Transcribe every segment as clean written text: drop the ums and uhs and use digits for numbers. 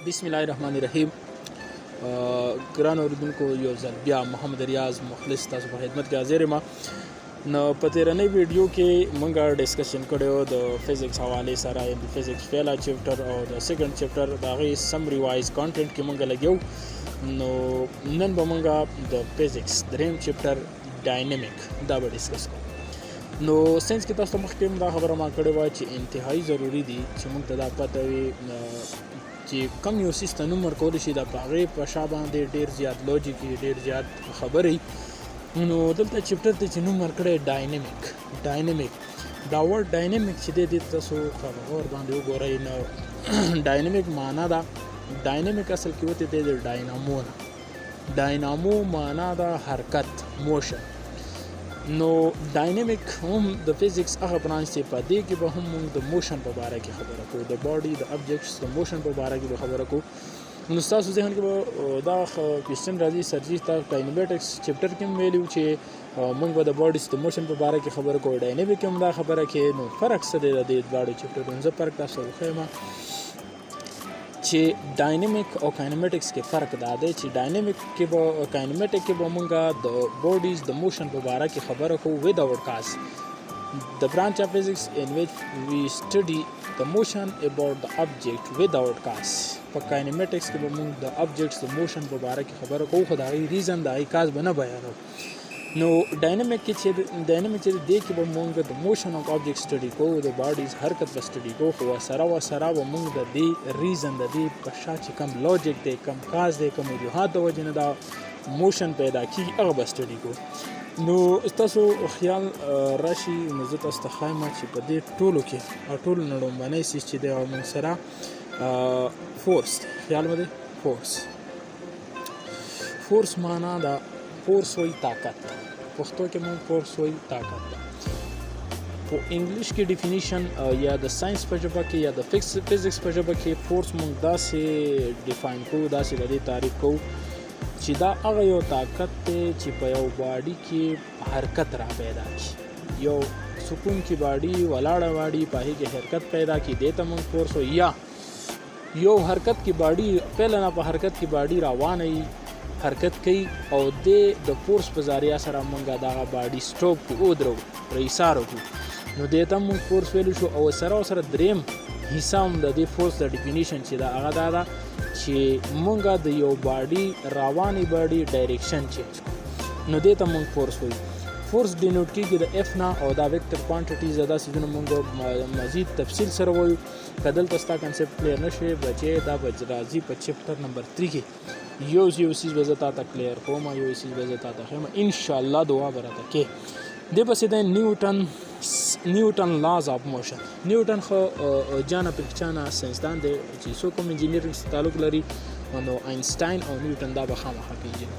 बिस्मिल्लाहिर्रहमानिर्रहीम। ګران اوریدونکو یو ځل بیا محمد ریاض مخلص تاسو په خدمت کې حاضر یم. نو په تېرنۍ ویډیو کې موږ ډسکشن کړی و د فزیکس حوالې سره، د فزیکس پهلا چپټر او د سیکنډ چپټر د هغې سم ریوایز کانټینټ کې موږ لګیو. نو نن به موږ د فزیکس دریم چپټر ډاینامیک دا به ډسکس کوو. نو ساينس کې تاسو مخکې دا خبره ما کړې وه چې انتهایی ضروري دي چې موږ ته دا پته وي چې کم یو سیز ته نوم ورکولی شي، د هغې په شا باندې ډېر زیات لوجیک وي، ډېر زیات خبرې. نو دلته چپټر ته چې نوم ورکړی ډاینامیک دا ورډ ډاینامیک چې دی دې تاسو په غور باندې وګورئ. نو ډاینامیک معنا ده، ډاینامیک اصل کې وته دی د ډاینامو نه. ډاینامو معنا ده حرکت، موشن. نو ډاینامیک هم د فزیکس هغه برانچ دی په دې کې به هم موږ د موشن په باره کې خبره کوو، د باډي د ابجیکټس د موشن په باره کې به خبره کوو. نو ستاسو ذهن کې به دا کوېسچن راځي سرجي تا ډاینامیټکس چپټر کې هم ویلي و چې موږ به د باډیز د موشن په باره کې خبره کوو، ډاینامیک هم دا خبره کوي. نو فرق څه دی د دې دواړو چپټرونو؟ زه فرق تاسو وښیم چې ډاینامیک او کاینمټکس کې فرق دا دی چې ډاینامیک کې به کاینمټک کې به موږ د باډیز د موشن په باره کې خبره کوو without cause. The branch of physics in which we study the motion about the object without cause. په کاینمټکس کې به موږ د objects د موشن په باره کې خبره کوو، خو د هغې ریزن د هغې کاز به نه بیانوو. نو ډاینامیک کې چې دې کې به موږ د موشن آف آبجیکټ سټډي کوو، د باډیز حرکت به سټډي کوو، خو ورسره به موږ د دې ریزن د دې په شا چې کم لوجیک دی، کم کاز دی، کم وجوهات د وجې نه دا موشن پیدا کېږي هغه به سټډي کوو. نو ستاسو خیال راشي نو زه تاسو ته ښایم چې په دې ټولو کې ټولو نه لومړنی څیز چې دی موږ سره فورس دی. خیال مو دی فورس معنا ده، فورس وایي طاقت، پښتو کې موږ فورس وایي طاقت ده. په انګلیش کې ډیفینیشن یا د ساينس په ژبه کې یا د فزیکس په ژبه کې فورس موږ داسې ډیفاین کوو، داسې د دې تعریف کوو چې دا هغه یو طاقت دی چې په یو باډي کې حرکت را پیدا کړي. یو سکون کې باډي، ولاړه باډي، په هغې کې حرکت پیدا کړي، دې ته موږ فورس وایو. یا یو حرکت کې باډي پهله نه په حرکت کې باډي روانه وي، حرکت کوي او د فورس په ذریعه سره موږ دغه باډي سټاپ کړو، ودرو، ایسار کړو، نو دې ته موږ فورس ویلی شو. او سره دریم حصه هم د دې فورس د ډیفینیشن چې دا هغه دا ده چې موږ د یو باډي روانې باډي ډایرکشن چینج کړو، نو دې ته موږ فورس وایو. فورس ډینوټ کېږي د اف نه، او دا ویکټر کوانټیټیز دا څیزونه موږ مزید تفصیل سره وایو. که دلته ستا کنسپټ کلیر نه شي بچې، دا به راځي په چپټر نمبر 3 کې. یو څیز به زه تا ته کلیر کوم، یو څیز به زه تا ته ښیم انشاءالله، دعا به راته کې. دې پسې دی نیوټن لاز آف موشن. نیوټن خو جانه پرکچانه ساینسدان دی چې څوک هم انجینیرینګ سره تعلق لري، نو آینسټاین او نیوټن دا به خامخا پیژني.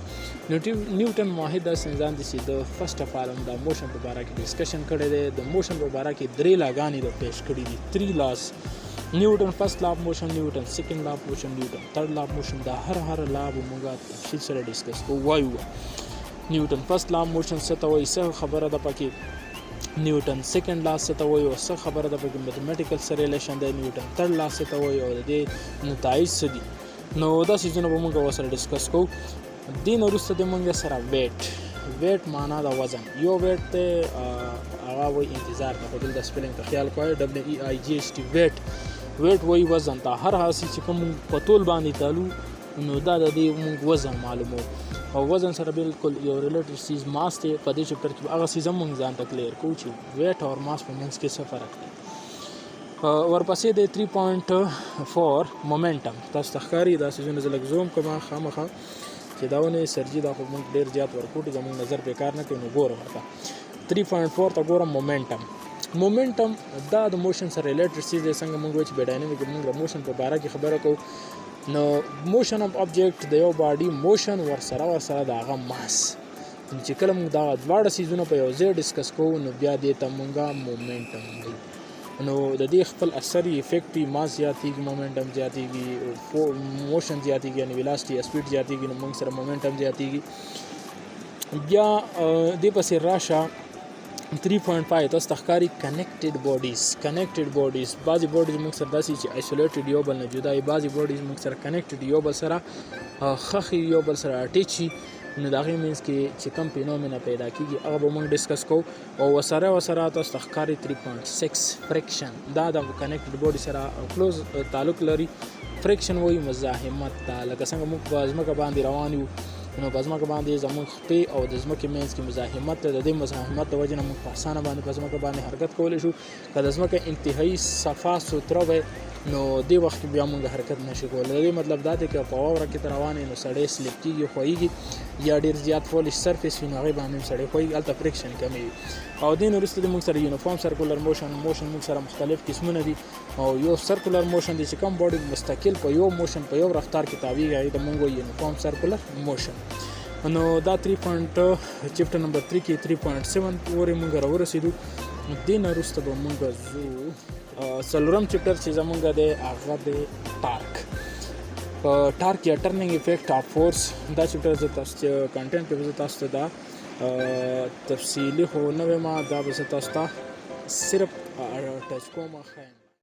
نیوټن واحد دا ساینسدان دی چې د فرسټ اف آل د موشن په باره کې ډسکشن کړی دی. د موشن په باره کې 3 لاګانې د پیش کړي دي، 3 لاز. نیوټن فرست لا اف موشن، نیوټن سیکنډ لا اف موشن، نیوټن تھرډ لا اف موشن. دا هر لا به موږ تفصیل سره ډسکس کوو. وایو نیوټن فرست لا اف موشن څه ته وایي، څه خبره ده پکې. نیوټن سیکنډ لا څه ته وایي او څه خبره ده پکې، میتھمیټیکل سره ریلیشن دی. نیوټن تھرډ لا څه ته وایي او د دې نتایج څه دي. نو دا څیزونه به موږ ورسره ډسکس کوو. دې نه وروسته د موږ سره ویټ معنا د وزن. یو ویټ دی هغه وایي انتظار ته، په دلته سپیلنګ ته خیال کوئ، WEIGHT ویټ وایي وزن ته. هر هغه څیز چې کوم په تول باندې تالو نو دا د دې موږ وزن معلومو. او وزن سره بالکل یو ریلیټډ چیز ماس دی. په دې چپټر کې هغه څیز هم موږ ځان ته کلیر کوو چې ویټ او ماس په منځ کې څه فرق دی. ورپسې دی 3.4 مومنټم. تاسو ته ښکاري دا څیزونه زه لږ زوم کوم خامخا چې دا ونې سرجي دا خو موږ ډېر زیات ورکوټي، زموږ نظر بېکار نه کوي. نو ګوره ورته 3.4 ته ګوره مومنټم دا د موشن سره ریلیټډ چیز دی. څنګه موږ وایو چې ډاینامیک موږ د موشن په باره کې خبره کوو. نو موشن اف آبجیکټ د یو باډي موشن ورسره د هغه ماس. چې کله موږ دا دواړه څیزونه په یو ځای ډسکس کوو نو بیا دې ته موږ مومنټم وایو. نو د دې خپل اثر افیکټ وي، ماس زیاتېږي، مومنټم زیاتېږي، موشن زیاتېږي، یعنې ویلاسټي یا سپیډ زیاتېږي، نو موږ سره مومنټم زیاتېږي. بیا دې پسې راشه 3.5 تاسو ته ښکاري کنیکټډ باډیز بعضې باډیز موږ سره داسې چې ایسولیټډ یو بل نه جدا وي بعضې باډیز موږ سره کنیکټډ یو بل سره ښخ یو بل سره اټیچ وي نو د هغې مینس کې چې کوم فینومینا پیدا کېږي هغه به موږ ډسکس کوو او ورسره تاسو ته ښکاري 3.6 فریکشن دا د کنیکټډ باډي سره کلوز تعلق لري فریکشن وایي مزاحمت ته لکه څنګه موږ په ځمکه باندې روان یو نو په ځمکه باندې زموږ خپې او د ځمکې منځ کې مزاحمت د دې مزاحمت د وجې نه موږ په اسانه باندې په ځمکه باندې حرکت کولی شو که د ځمکه انتهایي صفا سوتره وی نو دې وخت کې بیا موږ حرکت نشو کولی د دې مطلب دا دی که په واوره کې ته روان یې نو سړی سلیپ کېږي ښویږي یا ډېر زیات پولیش سرفیس وي نو هغې باندې هم سړی ښویږي هلته فریکشن کمې وي او دې نه وروسته د موږ سره یونیفارم سرکولر موشن موږ سره مختلف قسمونه دي او یو سرکولر موشن دی چې کوم باډي مستقل په یو موشن په یو رفتار کې تاویږي هغې ته موږ وایو یونیفارم سرکولر موشن نو دا 3. چپټر نمبر 3 کې 3.7 پورې موږ راورسېدو دې نه وروسته به موږ ځو څلورم چپټر چې زموږ دی هغه دی ټارک یا ټرننګ افیکټ آف فورس دا چپټر زه تاسو ته کنټینټ کې زه تاسو ته دا تفصیلي خو نه وایم دا به زه تاسو ته صرف ټچ کوم ښیم